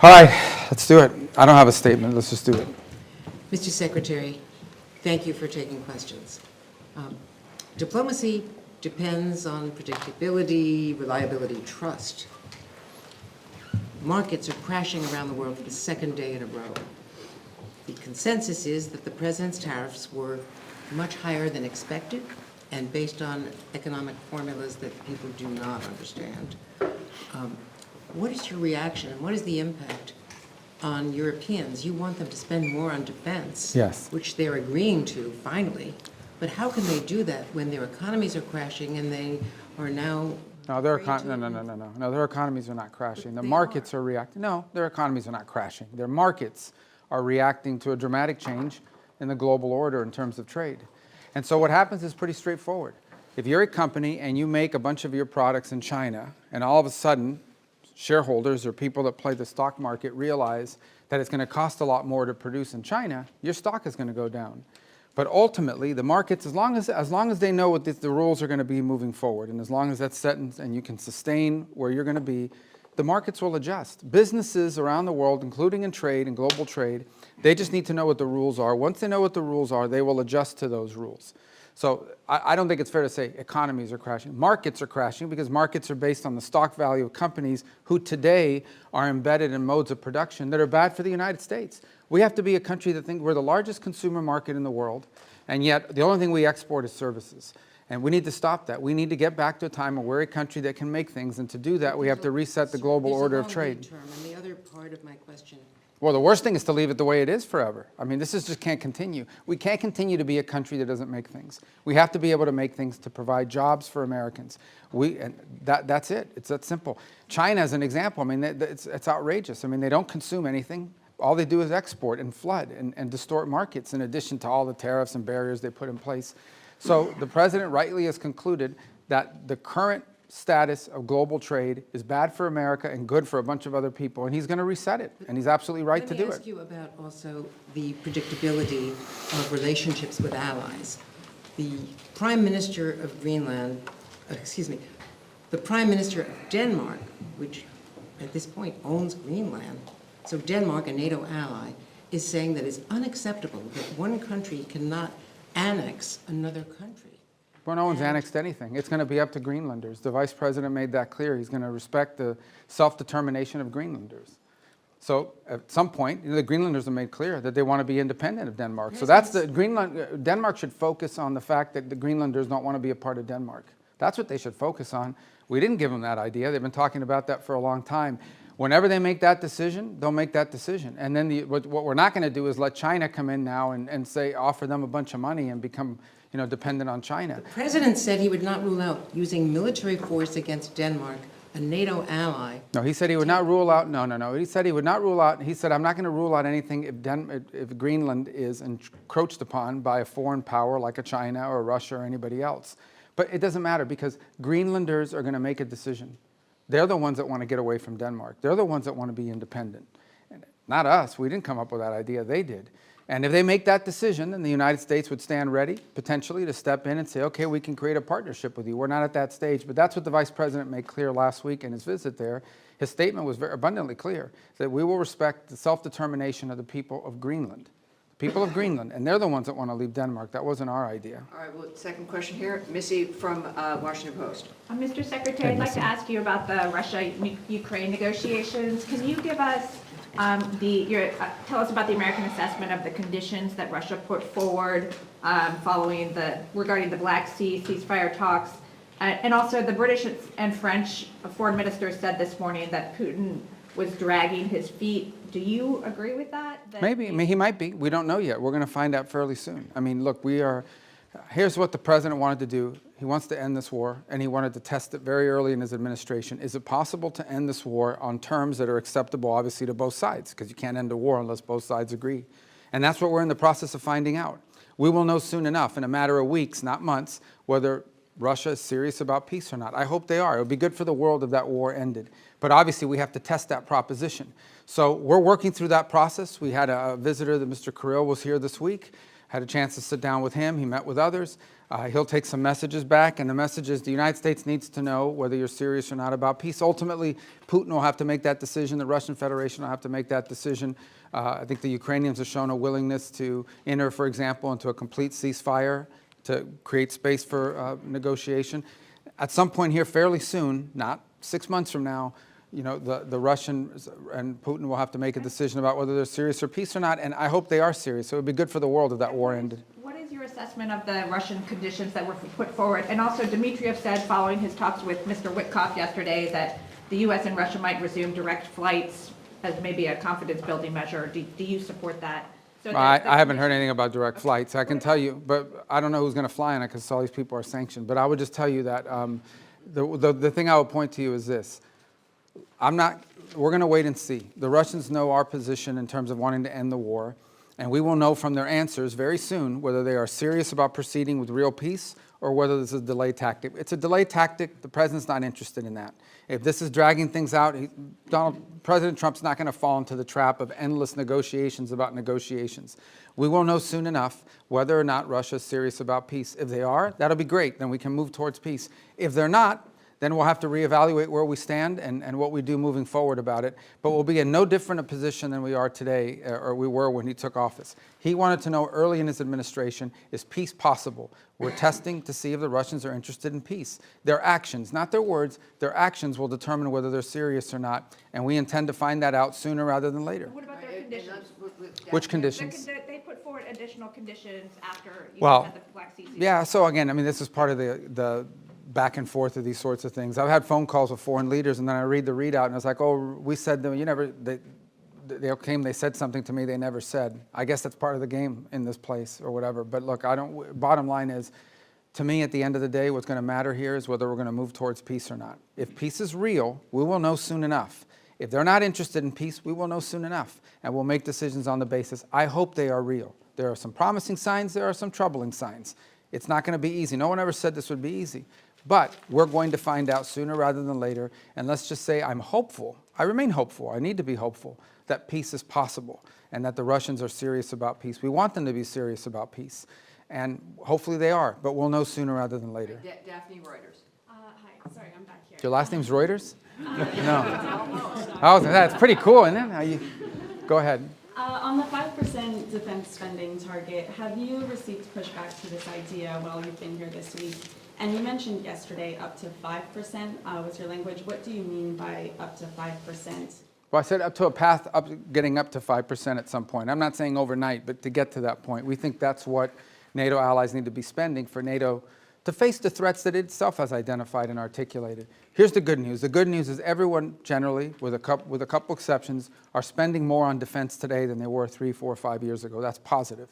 All right, let's do it. I don't have a statement. Let's just do it. Mr. Secretary, thank you for taking questions. Diplomacy depends on predictability, reliability, trust. Markets are crashing around the world for the second day in a row. The consensus is that the president's tariffs were much higher than expected and based on economic formulas that people do not understand. What is your reaction and what is the impact on Europeans? You want them to spend more on defense, Yes. which they're agreeing to finally, but how can they do that when their economies are crashing and they are now No, their economies are not crashing. The markets are reacting. No, their economies are not crashing. Their markets are reacting to a dramatic change in the global order in terms of trade. And so what happens is pretty straightforward. If you're a company and you make a bunch of your products in China, and all of a sudden shareholders or people that play the stock market realize that it's going to cost a lot more to produce in China, your stock is going to go down. But ultimately, the markets, as long as they know what the rules are going to be moving forward, and as long as that's set and you can sustain where you're going to be, the markets will adjust. Businesses around the world, including in trade and global trade, they just need to know what the rules are. Once they know what the rules are, they will adjust to those rules. So I don't think it's fair to say economies are crashing. Markets are crashing because markets are based on the stock value of companies who today are embedded in modes of production that are bad for the United States. We have to be a country that thinks we're the largest consumer market in the world, and yet the only thing we export is services. And we need to stop that. We need to get back to a time where we're a country that can make things, and to do that we have to reset the global order of trade. Term, and the other part of my question. Well, the worst thing is to leave it the way it is forever. I mean, just can't continue. We can't continue to be a country that doesn't make things. We have to be able to make things to provide jobs for Americans. That's it. It's that simple. China is an example. I mean, it's outrageous. I mean, they don't consume anything. All they do is export and flood and distort markets in addition to all the tariffs and barriers they put in place. So the president rightly has concluded that the current status of global trade is bad for America and good for a bunch of other people, and he's going to reset it, and he's absolutely right to do it. Let me ask you about also the predictability of relationships with allies. The Prime Minister of Greenland, the Prime Minister of Denmark, which at this point owns Greenland, so Denmark, a NATO ally, is saying that it's unacceptable that one country cannot annex another country. Well, no one's annexed anything. It's going to be up to Greenlanders. The Vice President made that clear. He's going to respect the self-determination of Greenlanders. So at some point, the Greenlanders have made clear that they want to be independent of Denmark. So that's Denmark should focus on the fact that the Greenlanders don't want to be a part of Denmark. That's what they should focus on. We didn't give them that idea. They've been talking about that for a long time. Whenever they make that decision, they'll make that decision. And then what we're not going to do is let China come in now and say, offer them a bunch of money and become dependent on China. The president said he would not rule out using military force against Denmark, a NATO ally. No, he said he would not rule out, no. He said he would not rule out, he said, I'm not going to rule out anything if Greenland is encroached upon by a foreign power like a China or Russia or anybody else. But it doesn't matter because Greenlanders are going to make a decision. They're the ones that want to get away from Denmark. They're the ones that want to be independent. Not us. We didn't come up with that idea. They did. And if they make that decision, then the United States would stand ready, potentially, to step in and say, okay, we can create a partnership with you. We're not at that stage. But that's what the Vice President made clear last week in his visit there. His statement was very abundantly clear, that we will respect the self-determination of the people of Greenland. The people of Greenland. And they're the ones that want to leave Denmark. That wasn't our idea. All right, well, second question here. Missy from Washington Post. Mr. Secretary, I'd like to ask you about the Russia-Ukraine negotiations. Can you give us tell us about the American assessment of the conditions that Russia put forward regarding the Black Sea ceasefire talks, and also the British and French foreign ministers said this morning that Putin was dragging his feet. Do you agree with that? Maybe. I mean, he might be. We don't know yet. We're going to find out fairly soon. I mean, look, here's what the president wanted to do. He wants to end this war, and he wanted to test it very early in his administration. Is it possible to end this war on terms that are acceptable, obviously, to both sides? Because you can't end a war unless both sides agree. And that's what we're in the process of finding out. We will know soon enough, in a matter of weeks, not months, whether Russia is serious about peace or not. I hope they are. It would be good for the world if that war ended. But obviously, we have to test that proposition. So we're working through that process. We had a visitor, that Mr. Kirill was here this week. had a chance to sit down with him. He met with others. He'll take some messages back, and the message is the United States needs to know whether you're serious or not about peace. Ultimately, Putin will have to make that decision. The Russian Federation will have to make that decision. I think the Ukrainians have shown a willingness to enter, for example, into a complete ceasefire to create space for negotiation. At some point here, fairly soon, not 6 months from now, you know, the Russians and Putin will have to make a decision about whether they're serious for peace or not, and I hope they are serious. So it would be good for the world if that war ended. What is your assessment of the Russian conditions that were put forward? And also, Dmitriev said, following his talks with Mr. Witkoff yesterday, that the U.S. and Russia might resume direct flights as maybe a confidence-building measure. Do you support that? So I haven't heard anything about direct flights. I can tell you, but I don't know who's going to fly on it because all these people are sanctioned. But I would just tell you that the thing I would point to you is this. We're going to wait and see. The Russians know our position in terms of wanting to end the war, and we will know from their answers very soon whether they are serious about proceeding with real peace or whether this is a delay tactic. It's a delay tactic. The president's not interested in that. If this is dragging things out, President Trump's not going to fall into the trap of endless negotiations about negotiations. We will know soon enough whether or not Russia is serious about peace. If they are, that'll be great. Then we can move towards peace. If they're not, then we'll have to reevaluate where we stand and what we do moving forward about it. But we'll be in no different a position than we are today, or we were when he took office. He wanted to know early in his administration, is peace possible? We're testing to see if the Russians are interested in peace. Their actions, not their words, their actions will determine whether they're serious or not. And we intend to find that out sooner rather than later. What about their conditions? Which conditions? They put forward additional conditions after you Well, had the Black Sea. Yeah, so again, I mean, this is part of the back and forth of these sorts of things. I've had phone calls with foreign leaders, and then I read the readout, and it's like, oh, we said that you never, they came, they said something to me they never said. I guess that's part of the game in this place or whatever. But look, bottom line is, to me, at the end of the day, what's going to matter here is whether we're going to move towards peace or not. If peace is real, we will know soon enough. If they're not interested in peace, we will know soon enough, and we'll make decisions on the basis. I hope they are real. There are some promising signs, there are some troubling signs. It's not going to be easy. No one ever said this would be easy. But we're going to find out sooner rather than later. And let's just say I'm hopeful. I remain hopeful. I need to be hopeful that peace is possible and that the Russians are serious about peace. We want them to be serious about peace. And hopefully they are. But we'll know sooner rather than later. Daphne Reuters. Hi, sorry, I'm back here. Your last name's Reuters? No. Oh, that's pretty cool, isn't it? Go ahead. On the 5% defense spending target, have you received pushback to this idea while you've been here this week? And you mentioned yesterday up to 5% was your language. What do you mean by up to 5%? Well, I said up to a path up, getting up to 5% at some point. I'm not saying overnight, but to get to that point. We think that's what NATO allies need to be spending for NATO to face the threats that it itself has identified and articulated. Here's the good news. The good news is everyone generally, with a couple exceptions, are spending more on defense today than they were 3, 4, 5 years ago. That's positive.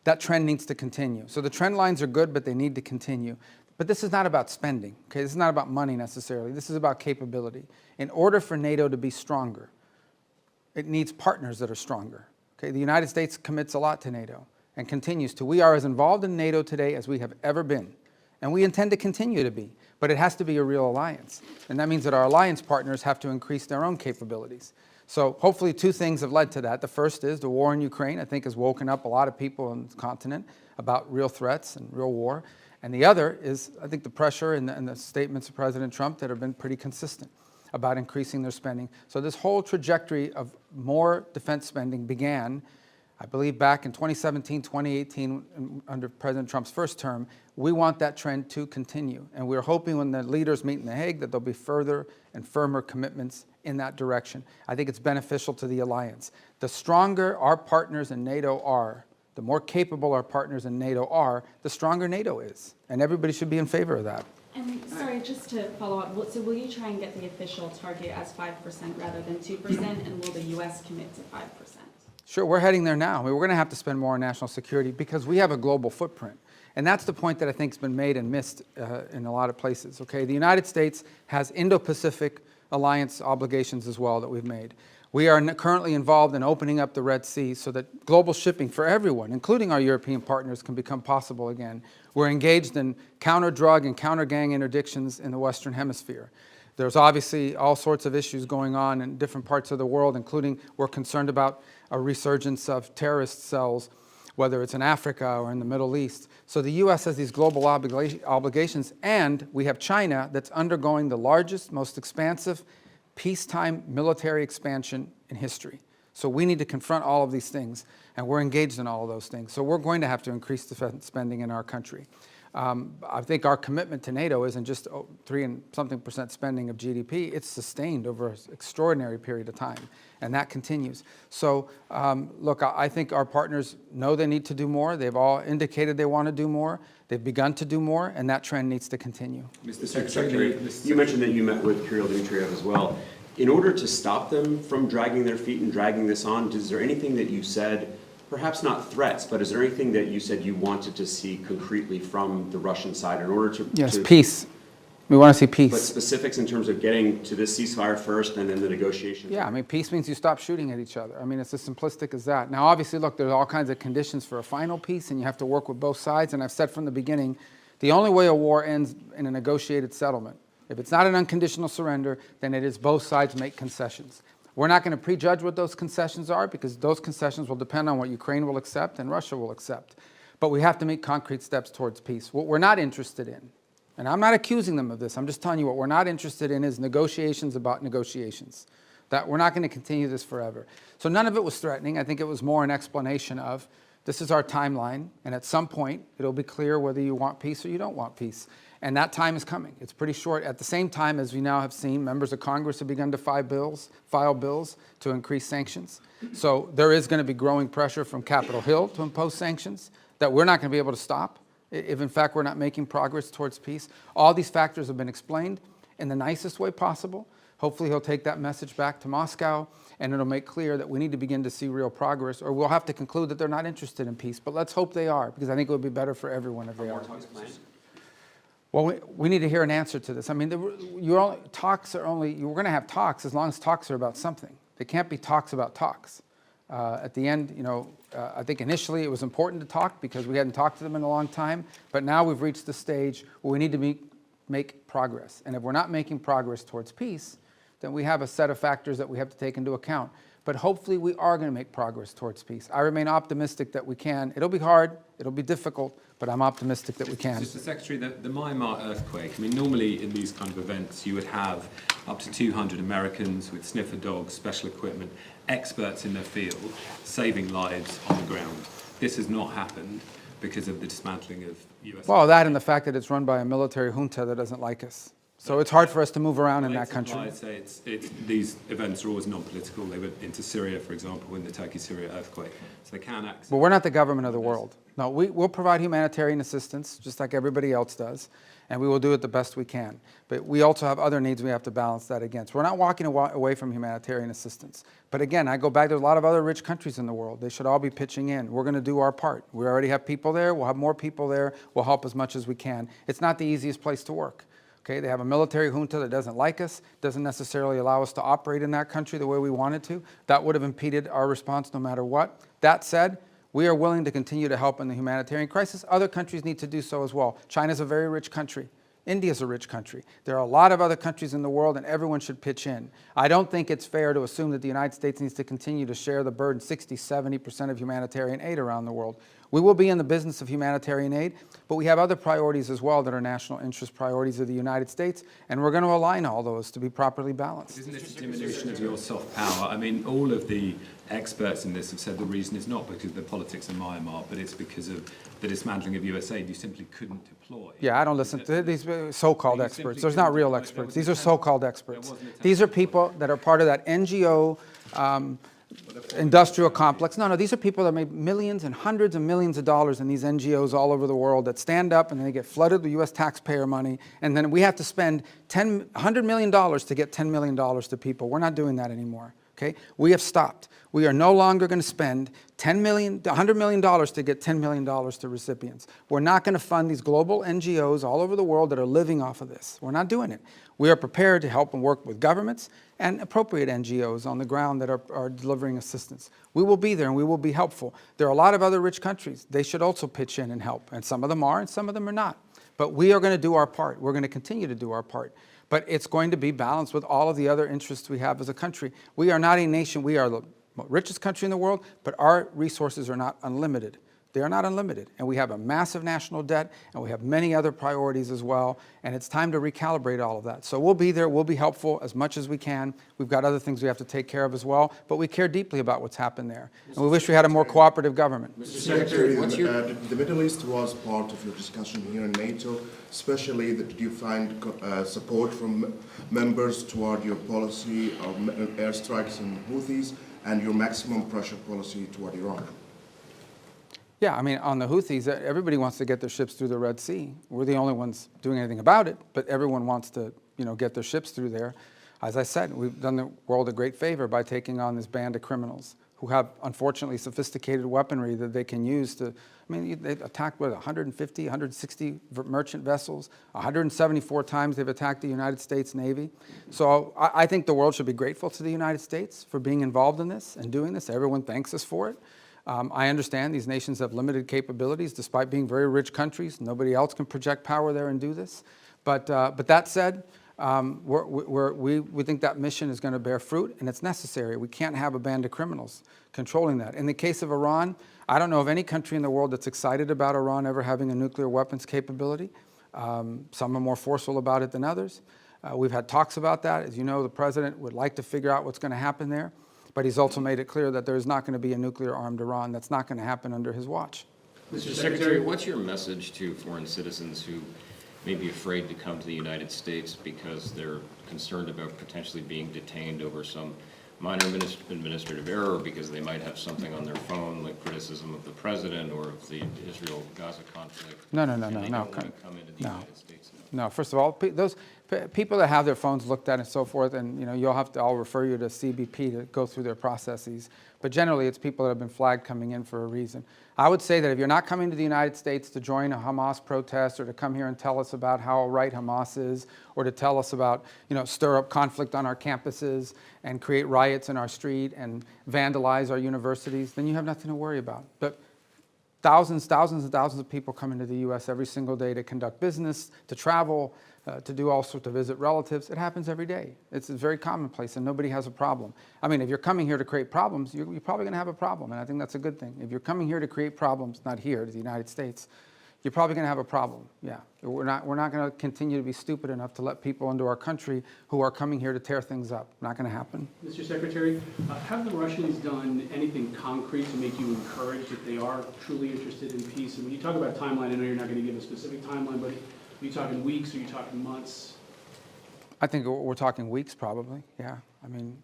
That trend needs to continue. So the trend lines are good, but they need to continue. But this is not about spending, okay? This is not about money necessarily. This is about capability. In order for NATO to be stronger, it needs partners that are stronger, okay? The United States commits a lot to NATO and continues to. We are as involved in NATO today as we have ever been, and we intend to continue to be, but it has to be a real alliance. And that means that our alliance partners have to increase their own capabilities. So hopefully 2 things have led to that. The first is the war in Ukraine, I think, has woken up a lot of people on the continent about real threats and real war. And the other is, I think, the pressure and the statements of President Trump that have been pretty consistent about increasing their spending. So this whole trajectory of more defense spending began, I believe, back in 2017, 2018, under President Trump's first term. We want that trend to continue. And we're hoping when the leaders meet in The Hague that there'll be further and firmer commitments in that direction. I think it's beneficial to the alliance. The stronger our partners in NATO are, the more capable our partners in NATO are, the stronger NATO is. And everybody should be in favor of that. And sorry, just to follow up, so will you try and get the official target as 5% rather than 2%, and will the U.S. commit to 5%? Sure, we're heading there now. I mean, we're going to have to spend more on national security because we have a global footprint. And that's the point that I think has been made and missed in a lot of places, okay? The United States has Indo-Pacific alliance obligations as well that we've made. We are currently involved in opening up the Red Sea so that global shipping for everyone, including our European partners, can become possible again. We're engaged in counter-drug and counter-gang interdictions in the Western Hemisphere. There's obviously all sorts of issues going on in different parts of the world, including we're concerned about a resurgence of terrorist cells. whether it's in Africa or in the Middle East. So the U.S. has these global obligations, and we have China that's undergoing the largest, most expansive peacetime military expansion in history. So we need to confront all of these things, and we're engaged in all of those things. So we're going to have to increase defense spending in our country. I think our commitment to NATO isn't just 3% spending of GDP. It's sustained over an extraordinary period of time, and that continues. So, look, I think our partners know they need to do more. They've all indicated they want to do more. They've begun to do more, and that trend needs to continue. Mr. Secretary, you mentioned that you met with Kirill Dmitriev as well. In order to stop them from dragging their feet and dragging this on, is there anything that you said, perhaps not threats, but is there anything that you said you wanted to see concretely from the Russian side in order to... Yes, peace. We want to see peace. But specifics in terms of getting to this ceasefire first and then the negotiations? Yeah, I mean, peace means you stop shooting at each other. I mean, it's as simplistic as that. Now, obviously, look, there's all kinds of conditions for a final peace, and you have to work with both sides. And I've said from the beginning, the only way a war ends in a negotiated settlement. If it's not an unconditional surrender, then it is both sides make concessions. We're not going to prejudge what those concessions are, because those concessions will depend on what Ukraine will accept and Russia will accept. But we have to make concrete steps towards peace. What we're not interested in, and I'm not accusing them of this, I'm just telling you what we're not interested in is negotiations about negotiations. That we're not going to continue this forever. So none of it was threatening. I think it was more an explanation of, this is our timeline, and at some point it'll be clear whether you want peace or you don't want peace. And that time is coming. It's pretty short. At the same time, as we now have seen, members of Congress have begun to file bills to increase sanctions. So there is going to be growing pressure from Capitol Hill to impose sanctions that we're not going to be able to stop if in fact we're not making progress towards peace. All these factors have been explained in the nicest way possible. Hopefully he'll take that message back to Moscow, and it'll make clear that we need to begin to see real progress, or we'll have to conclude that they're not interested in peace. But let's hope they are, because I think it would be better for everyone if they are. Well, we need to hear an answer to this. I mean, talks are only, you're going to have talks as long as talks are about something. They can't be talks about talks. At the end, you know, I think initially it was important to talk because we hadn't talked to them in a long time, but now we've reached the stage where we need to make progress. And if we're not making progress towards peace, then we have a set of factors that we have to take into account. But hopefully we are going to make progress towards peace. I remain optimistic that we can. It'll be hard, it'll be difficult, but I'm optimistic that we can. Mr. Secretary, the Myanmar earthquake, I mean, normally in these kind of events you would have up to 200 Americans with sniffer dogs, special equipment, experts in their field, saving lives on the ground. This has not happened because of the dismantling of US... Well, that and the fact that it's run by a military junta that doesn't like us. So it's hard for us to move around in that country. I'd say these events are always non-political. They went into Syria, for example, in the Turkey-Syria earthquake. So they can act... But we're not the government of the world. No, we'll provide humanitarian assistance, just like everybody else does, and we will do it the best we can. But we also have other needs we have to balance that against. We're not walking away from humanitarian assistance. But again, I go back, there's a lot of other rich countries in the world. They should all be pitching in. We're going to do our part. We already have people there. We'll have more people there. We'll help as much as we can. It's not the easiest place to work. Okay, they have a military junta that doesn't like us, doesn't necessarily allow us to operate in that country the way we wanted to. That would have impeded our response no matter what. That said, we are willing to continue to help in the humanitarian crisis. Other countries need to do so as well. China's a very rich country. India's a rich country. There are a lot of other countries in the world, and everyone should pitch in. I don't think it's fair to assume that the United States needs to continue to share the burden, 60, 70% of humanitarian aid around the world. We will be in the business of humanitarian aid, but we have other priorities as well that are national interest priorities of the United States, and we're going to align all those to be properly balanced. Isn't this a diminution of your soft power? I mean, all of the experts in this have said the reason is not because of the politics in Myanmar, but it's because of the dismantling of US aid. You simply couldn't deploy. Yeah, I don't listen to these so-called experts. There's not real experts. These are so-called experts. These are people that are part of that NGO industrial complex. No, these are people that make millions and hundreds of millions of dollars in these NGOs all over the world that stand up and they get flooded with US taxpayer money, and then we have to spend $100 million to get $10 million to people. We're not doing that anymore. Okay? We have stopped. We are no longer going to spend $100 million to get $10 million to recipients. We're not going to fund these global NGOs all over the world that are living off of this. We're not doing it. We are prepared to help and work with governments and appropriate NGOs on the ground that are delivering assistance. We will be there and we will be helpful. There are a lot of other rich countries. They should also pitch in and help. And some of them are and some of them are not. But we are going to do our part. We're going to continue to do our part. But it's going to be balanced with all of the other interests we have as a country. We are not a nation. We are the richest country in the world, but our resources are not unlimited. They are not unlimited. And we have a massive national debt, and we have many other priorities as well. And it's time to recalibrate all of that. So we'll be there. We'll be helpful as much as we can. We've got other things we have to take care of as well. But we care deeply about what's happened there. And we wish we had a more cooperative government. Mr. Secretary, the Middle East was part of your discussion here in NATO, especially that you find support from members toward your policy of airstrikes and Houthis and your maximum pressure policy toward Iran. Yeah, I mean, on the Houthis, everybody wants to get their ships through the Red Sea. We're the only ones doing anything about it, but everyone wants to, get their ships through there. As I said, we've done the world a great favor by taking on this band of criminals who have, unfortunately, sophisticated weaponry that they can use to, they attacked, 150, 160 merchant vessels, 174 times they've attacked the United States Navy. So I think the world should be grateful to the United States for being involved in this and doing this. Everyone thanks us for it. I understand these nations have limited capabilities despite being very rich countries. Nobody else can project power there and do this. But that said, we think that mission is going to bear fruit, and it's necessary. We can't have a band of criminals controlling that. In the case of Iran, I don't know of any country in the world that's excited about Iran ever having a nuclear weapons capability. Some are more forceful about it than others. We've had talks about that. As you know, the president would like to figure out what's going to happen there. But he's also made it clear that there is not going to be a nuclear-armed Iran. That's not going to happen under his watch. Mr. Secretary, what's your message to foreign citizens who may be afraid to come to the United States because they're concerned about potentially being detained over some minor administrative error, because they might have something on their phone like criticism of the president or of the Israel-Gaza conflict? No. And they don't want to come into the United States now? No, first of all, those people that have their phones looked at and so forth, and I'll refer you to CBP to go through their processes. But generally, it's people that have been flagged coming in for a reason. I would say that if you're not coming to the United States to join a Hamas protest or to come here and tell us about how right Hamas is, or to tell us about, stir up conflict on our campuses and create riots in our street and vandalize our universities, then you have nothing to worry about. But thousands and thousands of people come into the U.S. every single day to conduct business, to travel, to do all sorts of visit relatives. It happens every day. It's very commonplace, and nobody has a problem. If you're coming here to create problems, you're probably going to have a problem, and I think that's a good thing. If you're coming here to create problems, not here to the United States, you're probably going to have a problem. Yeah, we're not going to continue to be stupid enough to let people into our country who are coming here to tear things up. Not going to happen. Mr. Secretary, have the Russians done anything concrete to make you encouraged that they are truly interested in peace? And when you talk about timeline, I know you're not going to give a specific timeline, but are you talking weeks or are you talking months? I think we're talking weeks, probably. Yeah.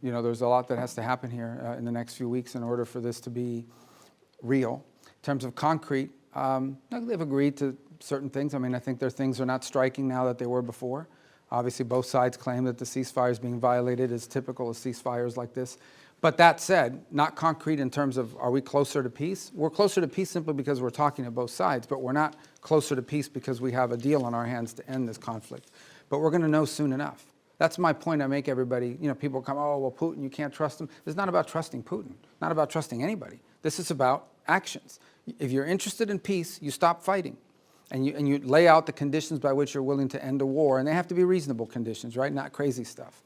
There's a lot that has to happen here in the next few weeks in order for this to be real. In terms of concrete, they've agreed to certain things. I think their things are not striking now that they were before. Obviously, both sides claim that the ceasefire is being violated, as typical of ceasefires like this. But that said, not concrete in terms of are we closer to peace? We're closer to peace simply because we're talking to both sides, but we're not closer to peace because we have a deal on our hands to end this conflict. But we're going to know soon enough. That's my point I make everybody. People come, oh, well, Putin, you can't trust him. It's not about trusting Putin, not about trusting anybody. This is about actions. If you're interested in peace, you stop fighting. And you lay out the conditions by which you're willing to end a war. And they have to be reasonable conditions, right? Not crazy stuff.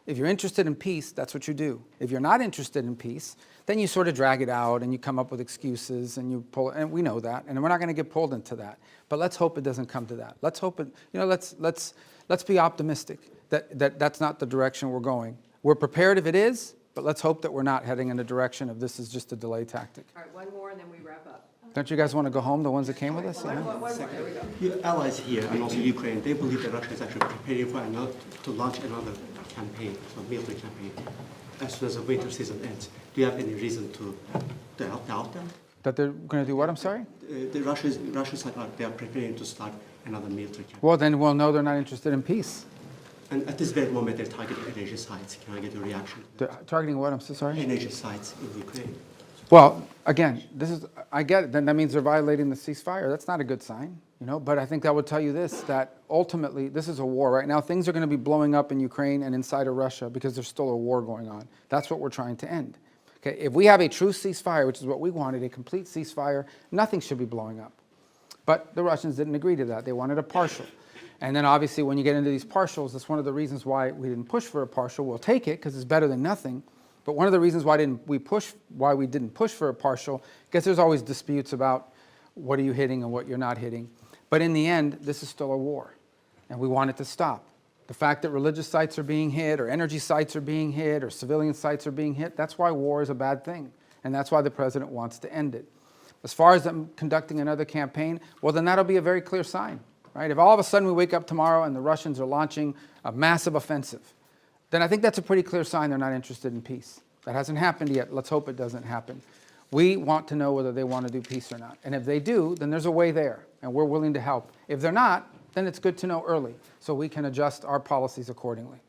If you're interested in peace, that's what you do. If you're not interested in peace, then you sort of drag it out and you come up with excuses and you pull, and we know that, and we're not going to get pulled into that. But let's hope it doesn't come to that. Let's hope it, let's be optimistic that that's not the direction we're going. We're prepared if it is, but let's hope that we're not heading in the direction of this is just a delay tactic. All right, one more and then we wrap up. Don't you guys want to go home, the ones that came with us? Yeah. One more, there we go. Your allies here and also Ukraine, they believe that Russia is actually preparing for to launch another campaign, so military campaign, as soon as the winter season ends. Do you have any reason to doubt that? That they're going to do what, I'm sorry? The Russians they are preparing to start another military campaign. Well, then we'll know they're not interested in peace. And at this very moment, they're targeting energy sites. Can I get your reaction? They're targeting what? I'm so sorry? Energy sites in Ukraine. Well, again, I get it. Then that means they're violating the ceasefire. That's not a good sign, But I think that would tell you this, that ultimately this is a war. Right now, things are going to be blowing up in Ukraine and inside of Russia because there's still a war going on. That's what we're trying to end. Okay, if we have a true ceasefire, which is what we wanted, a complete ceasefire, nothing should be blowing up. But the Russians didn't agree to that. They wanted a partial. And then obviously when you get into these partials, that's one of the reasons why we didn't push for a partial. We'll take it because it's better than nothing. But one of the reasons why we didn't push for a partial, because there's always disputes about, what are you hitting and what you're not hitting. But in the end, this is still a war, and we want it to stop. The fact that religious sites are being hit, or energy sites are being hit, or civilian sites are being hit, that's why war is a bad thing, and that's why the president wants to end it. As far as them conducting another campaign, well, then that'll be a very clear sign, right? If all of a sudden we wake up tomorrow and the Russians are launching a massive offensive, then I think that's a pretty clear sign they're not interested in peace. That hasn't happened yet. Let's hope it doesn't happen. We want to know whether they want to do peace or not. And if they do, then there's a way there, and we're willing to help. If they're not, then it's good to know early so we can adjust our policies accordingly.